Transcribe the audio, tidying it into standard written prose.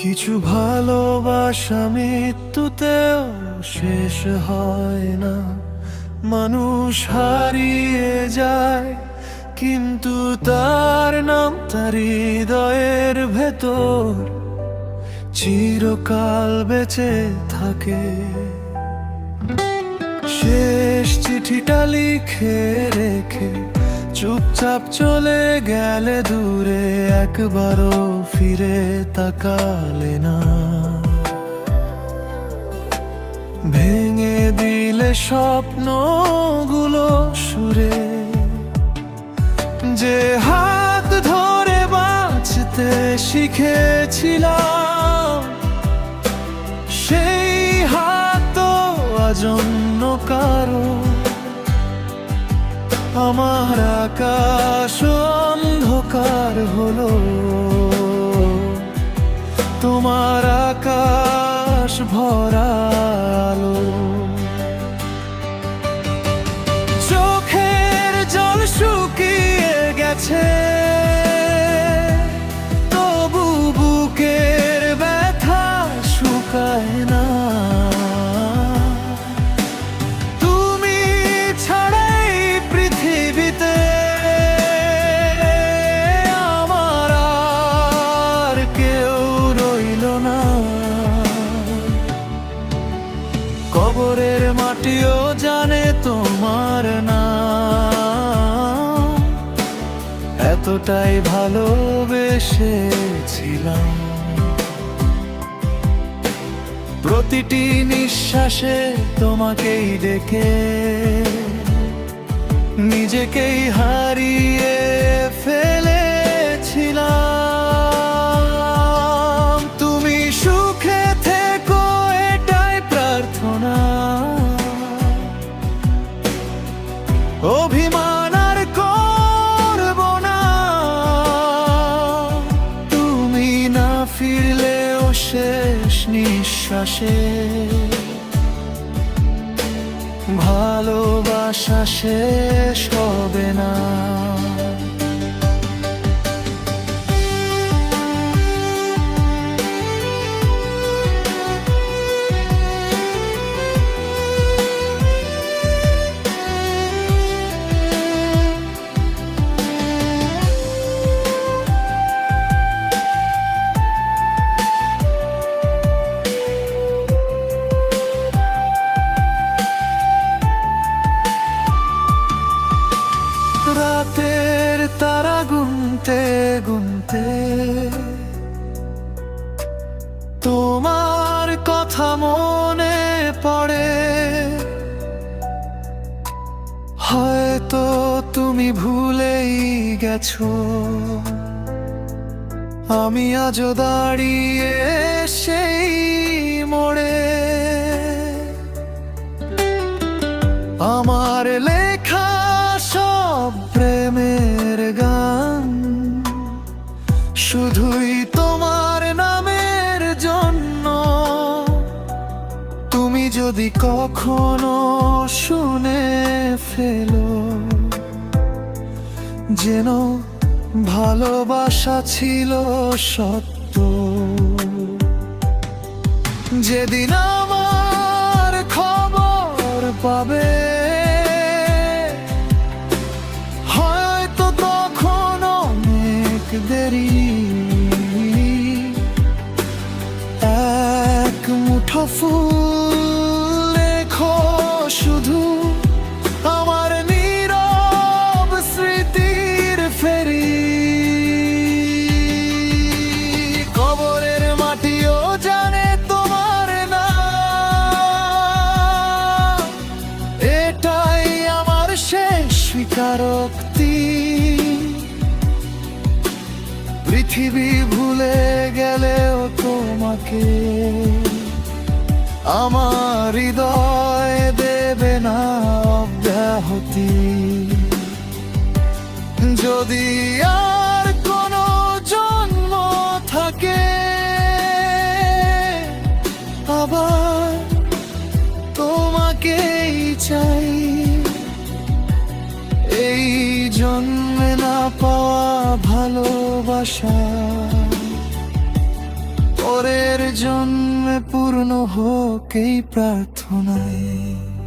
কিছু ভালোবাসা মৃত্যুতেও শেষ হয় না। মানুষ হারিয়ে যায়, কিন্তু তার নামটা হৃদয়ের ভেতর চিরকাল বেঁচে থাকে। শেষ চিঠিটা লিখে রেখে চুপচাপ চলে গেলে দূরে, একবারও ফিরে তাকালে না। ভেঙে দিলে স্বপ্নগুলো সুরে, যে হাত ধরে বাঁচতে শিখেছিলাম, সেই হাত আজ অন্য কারো। আমার আকাশ অন্ধকার হলো, তোমার আকাশ ভরা আলো। চোখের জল শুকিয়ে গেছে, তবু বুকের ব্যথা শুকায় না। কবরের মাটিও জানে তোমার নাম, এতটাই ভালোবেসেছিলাম। প্রতিটি নিঃশ্বাসে তোমাকেই ডেকে, নিজেকেই হারিয়ে ফেলেছিলাম। অভিমান আর করব না, তুমি না ফিরলেও শেষ নিঃশ্বাসে ভালোবাসা শেষ হবে না। রাতের তারা গুনতে গুনতে তোমার কথা মনে পড়ে। হয়তো তুমি ভুলেই গেছো, আমি আজও দাঁড়িয়ে সেই মোড়ে। আমার লেখা সব প্রেমের গান শুধুই তোমার নামের জন্য। তুমি যদি কখনো শুনে ফেলো, যেন ভালোবাসা ছিল সত্য। যেদিন আমার খবর পাবে, দেরি এক মুঠো ফুল লেখো শুধু আমার নীরব স্মৃতির ফেরি। কবরের মাটিও জানে তোমার নাম, এটাই আমার শেষ স্বীকারোক্তি। পৃথিবী ভুলে গেলেও তোমাকে আমার হৃদয় দেবে না অব্যাহতি। যদি আর কোনো জন্ম থাকে, আবার তোমাকেই চাই। এই জন্মে না পাওয়া ভালোবাসা পরের জন্মে পূর্ণ হোক এই প্রার্থনায়।